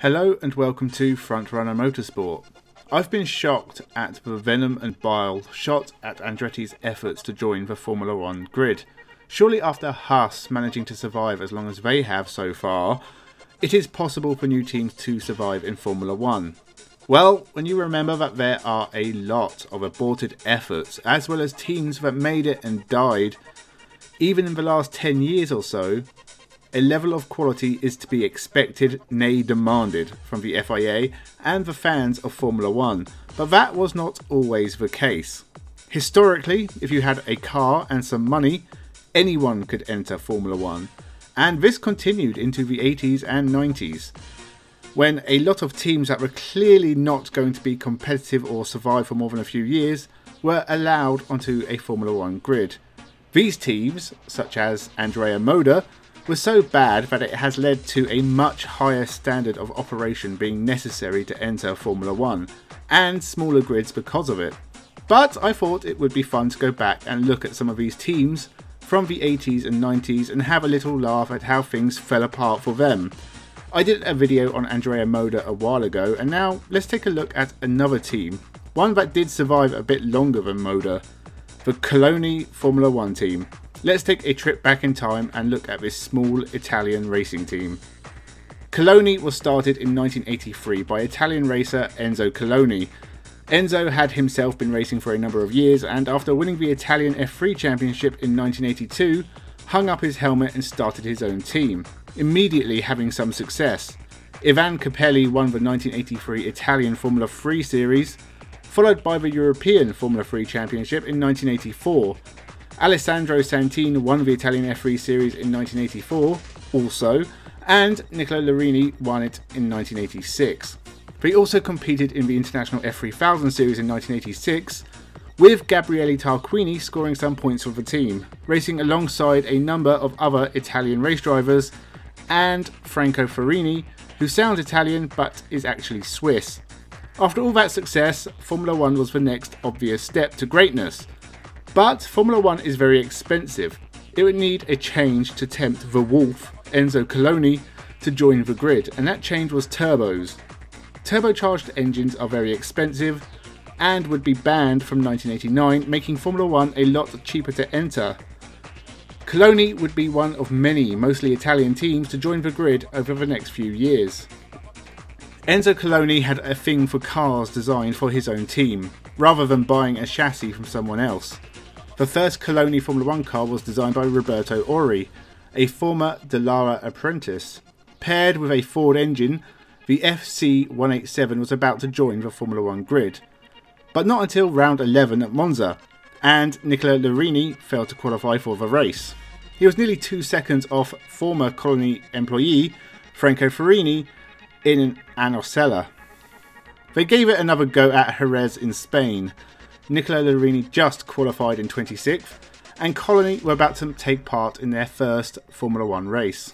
Hello and welcome to Frontrunner Motorsport. I've been shocked at the venom and bile shot at Andretti's efforts to join the Formula 1 grid. Surely after Haas managing to survive as long as they have so far, it is possible for new teams to survive in Formula 1. Well, when you remember that there are a lot of aborted efforts, as well as teams that made it and died, even in the last 10 years or so, a level of quality is to be expected, nay demanded, from the FIA and the fans of Formula 1, but that was not always the case. Historically, if you had a car and some money, anyone could enter Formula 1, and this continued into the 80s and 90s, when a lot of teams that were clearly not going to be competitive or survive for more than a few years were allowed onto a Formula 1 grid. These teams, such as Andrea Moda, were so bad that it has led to a much higher standard of operation being necessary to enter Formula 1, and smaller grids because of it. But I thought it would be fun to go back and look at some of these teams from the 80s and 90s and have a little laugh at how things fell apart for them. I did a video on Andrea Moda a while ago, and now let's take a look at another team, one that did survive a bit longer than Moda, the Coloni Formula 1 team. Let's take a trip back in time and look at this small Italian racing team. Coloni was started in 1983 by Italian racer Enzo Coloni. Enzo had himself been racing for a number of years, and after winning the Italian F3 Championship in 1982, hung up his helmet and started his own team, immediately having some success. Ivan Capelli won the 1983 Italian Formula 3 Series, followed by the European Formula 3 Championship in 1984. Alessandro Santini won the Italian F3 Series in 1984 also, and Nicola Larini won it in 1986. They also competed in the International F3000 Series in 1986, with Gabriele Tarquini scoring some points for the team, racing alongside a number of other Italian race drivers, and Franco Farini, who sounds Italian but is actually Swiss. After all that success, Formula 1 was the next obvious step to greatness. But Formula 1 is very expensive. It would need a change to tempt the wolf, Enzo Coloni, to join the grid, and that change was turbos. Turbocharged engines are very expensive and would be banned from 1989, making Formula 1 a lot cheaper to enter. Coloni would be one of many, mostly Italian teams to join the grid over the next few years. Enzo Coloni had a thing for cars designed for his own team, rather than buying a chassis from someone else. The first Coloni Formula 1 car was designed by Roberto Ori, a former Dallara apprentice. Paired with a Ford engine, the FC187 was about to join the Formula 1 grid, but not until round 11 at Monza, and Nicola Larini failed to qualify for the race. He was nearly 2 seconds off former Coloni employee Franco Farini in an Osella. They gave it another go at Jerez in Spain. Nicola Larini just qualified in 26th, and Coloni were about to take part in their first Formula 1 race.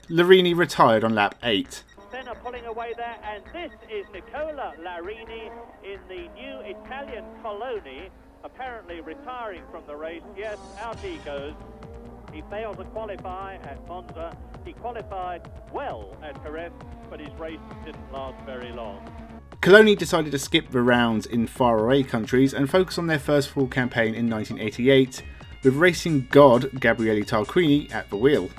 Larini retired on lap 8. Senna pulling away there, and this is Nicola Larini in the new Italian Coloni, apparently retiring from the race. Yes, out he goes. He failed to qualify at Monza. He qualified well at Jerez, but his race didn't last very long. Coloni decided to skip the rounds in faraway countries and focus on their first full campaign in 1988, with racing god Gabriele Tarquini at the wheel.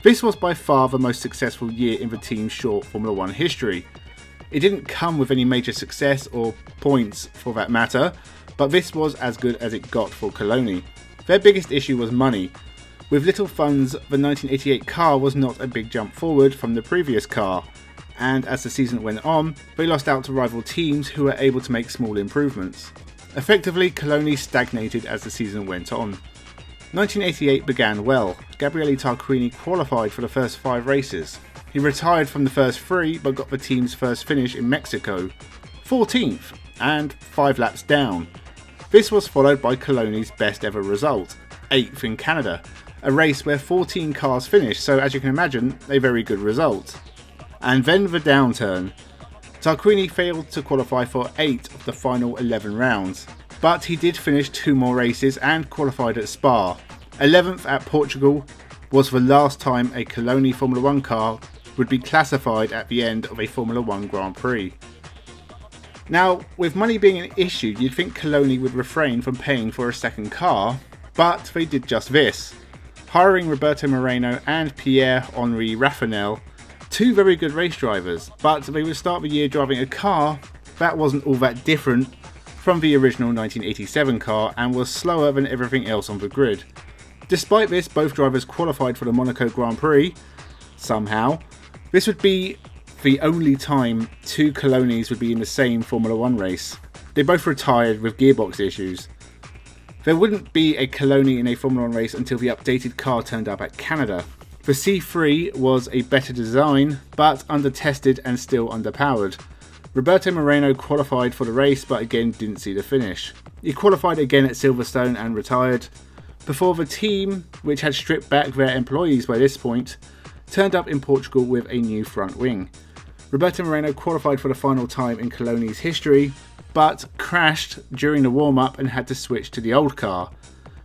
This was by far the most successful year in the team's short Formula 1 history. It didn't come with any major success or points for that matter, but this was as good as it got for Coloni. Their biggest issue was money. With little funds, the 1988 car was not a big jump forward from the previous car, and as the season went on, they lost out to rival teams who were able to make small improvements. Effectively, Coloni stagnated as the season went on. 1988 began well. Gabriele Tarquini qualified for the first 5 races. He retired from the first 3 but got the team's first finish in Mexico, 14th and 5 laps down. This was followed by Coloni's best ever result, 8th in Canada, a race where 14 cars finished, so as you can imagine, a very good result. And then the downturn. Tarquini failed to qualify for 8 of the final 11 rounds, but he did finish 2 more races and qualified at Spa. 11th at Portugal was the last time a Coloni Formula 1 car would be classified at the end of a Formula 1 Grand Prix. Now, with money being an issue, you'd think Coloni would refrain from paying for a second car, but they did just this, hiring Roberto Moreno and Pierre-Henri Raffinel, two very good race drivers, but they would start the year driving a car that wasn't all that different from the original 1987 car and was slower than everything else on the grid. Despite this, both drivers qualified for the Monaco Grand Prix, somehow. This would be the only time two Colonis would be in the same Formula 1 race. They both retired with gearbox issues. There wouldn't be a Coloni in a Formula 1 race until the updated car turned up at Canada. The C3 was a better design, but under-tested and still underpowered. Roberto Moreno qualified for the race, but again didn't see the finish. He qualified again at Silverstone and retired, before the team, which had stripped back their employees by this point, turned up in Portugal with a new front wing. Roberto Moreno qualified for the final time in Coloni's history, but crashed during the warm-up and had to switch to the old car.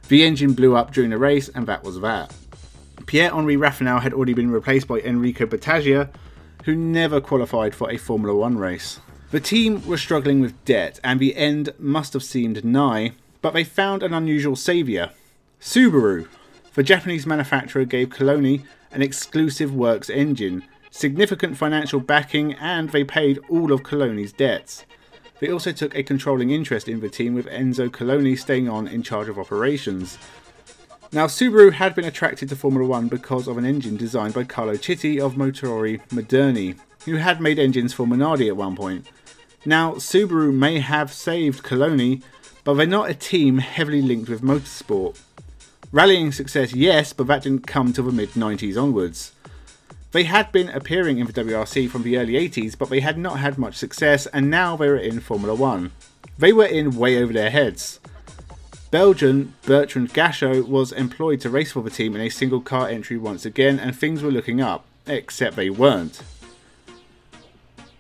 The engine blew up during the race, and that was that. Pierre-Henri Raffinel had already been replaced by Enrico Battaglia, who never qualified for a Formula 1 race. The team was struggling with debt, and the end must have seemed nigh, but they found an unusual saviour: Subaru. The Japanese manufacturer gave Coloni an exclusive works engine, significant financial backing, and they paid all of Coloni's debts. They also took a controlling interest in the team, with Enzo Coloni staying on in charge of operations. Now, Subaru had been attracted to Formula 1 because of an engine designed by Carlo Citti of Motori Moderni, who had made engines for Minardi at one point. Now, Subaru may have saved Coloni, but they're not a team heavily linked with motorsport. Rallying success, yes, but that didn't come till the mid-90s onwards. They had been appearing in the WRC from the early 80s, but they had not had much success, and now they were in Formula 1. They were in way over their heads. Belgian Bertrand Gachot was employed to race for the team in a single car entry once again, and things were looking up, except they weren't.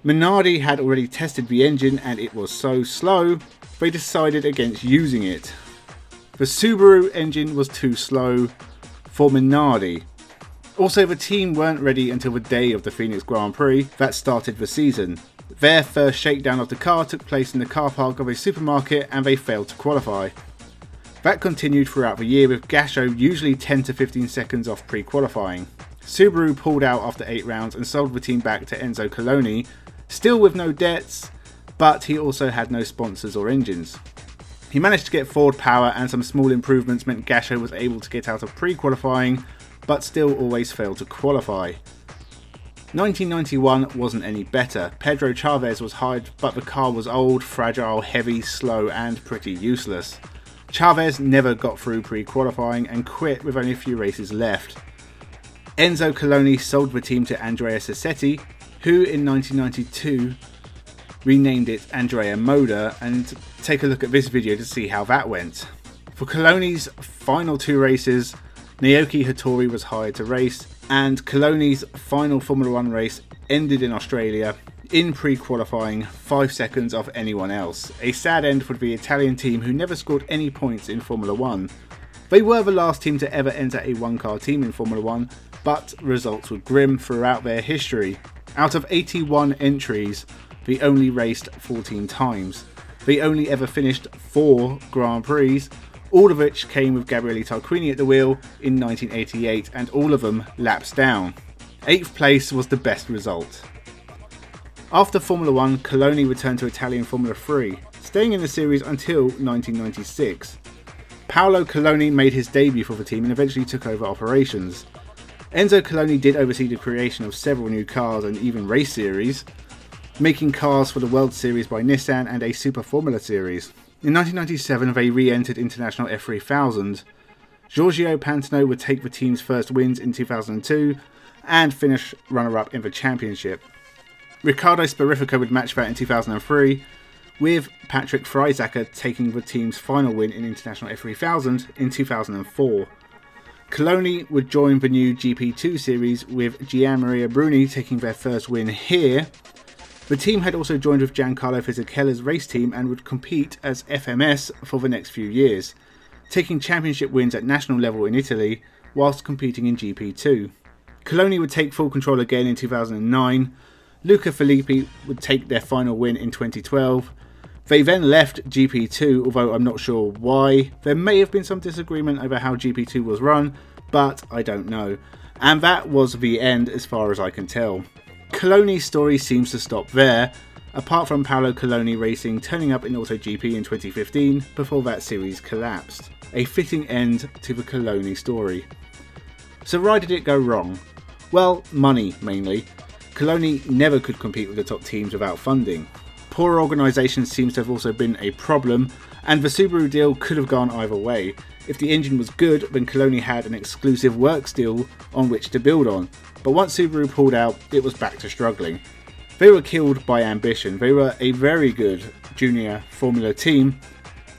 Minardi had already tested the engine and it was so slow, they decided against using it. The Subaru engine was too slow for Minardi. Also, the team weren't ready until the day of the Phoenix Grand Prix that started the season. Their first shakedown of the car took place in the car park of a supermarket and they failed to qualify. That continued throughout the year, with Gachot usually 10 to 15 seconds off pre-qualifying. Subaru pulled out after 8 rounds and sold the team back to Enzo Coloni, still with no debts, but he also had no sponsors or engines. He managed to get Ford power, and some small improvements meant Gachot was able to get out of pre-qualifying, but still always failed to qualify. 1991 wasn't any better. Pedro Chavez was hired, but the car was old, fragile, heavy, slow and pretty useless. Chavez never got through pre-qualifying and quit with only a few races left. Enzo Coloni sold the team to Andrea Sassetti, who in 1992 renamed it Andrea Moda, and take a look at this video to see how that went. For Coloni's final 2 races, Naoki Hattori was hired to race, and Coloni's final Formula 1 race ended in Australia in pre-qualifying 5 seconds off anyone else. A sad end for the Italian team, who never scored any points in Formula 1. They were the last team to ever enter a one-car team in Formula 1, but results were grim throughout their history. Out of 81 entries, they only raced 14 times. They only ever finished 4 Grand Prix, all of which came with Gabriele Tarquini at the wheel in 1988, and all of them laps down. 8th place was the best result. After Formula 1, Coloni returned to Italian Formula 3, staying in the series until 1996. Paolo Coloni made his debut for the team and eventually took over operations. Enzo Coloni did oversee the creation of several new cars and even race series, making cars for the World Series by Nissan and a Super Formula series. In 1997, they re-entered International F3000. Giorgio Pantano would take the team's first wins in 2002 and finish runner-up in the championship. Riccardo Sparifico would match that in 2003, with Patrick Freisacker taking the team's final win in International F3000 in 2004. Coloni would join the new GP2 series, with Gianmaria Bruni taking their first win here. The team had also joined with Giancarlo Fisichella's race team and would compete as FMS for the next few years, taking championship wins at national level in Italy whilst competing in GP2. Coloni would take full control again in 2009. Luca Filippi would take their final win in 2012. They then left GP2, although I'm not sure why. There may have been some disagreement over how GP2 was run, but I don't know. And that was the end as far as I can tell. Coloni's story seems to stop there, apart from Paolo Coloni Racing turning up in AutoGP in 2015 before that series collapsed. A fitting end to the Coloni story. So why did it go wrong? Well, money mainly. Coloni never could compete with the top teams without funding. Poor organisation seems to have also been a problem, and the Subaru deal could have gone either way. If the engine was good, then Coloni had an exclusive works deal on which to build on, but once Subaru pulled out, it was back to struggling. They were killed by ambition. They were a very good junior Formula team,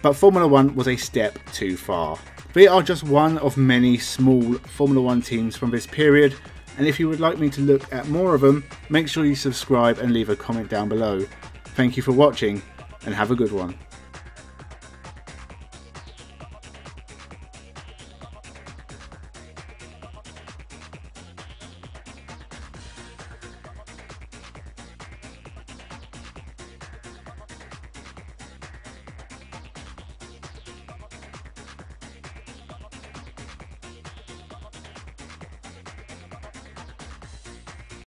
but Formula 1 was a step too far. They are just one of many small Formula 1 teams from this period, and if you would like me to look at more of them, make sure you subscribe and leave a comment down below. Thank you for watching, and have a good one.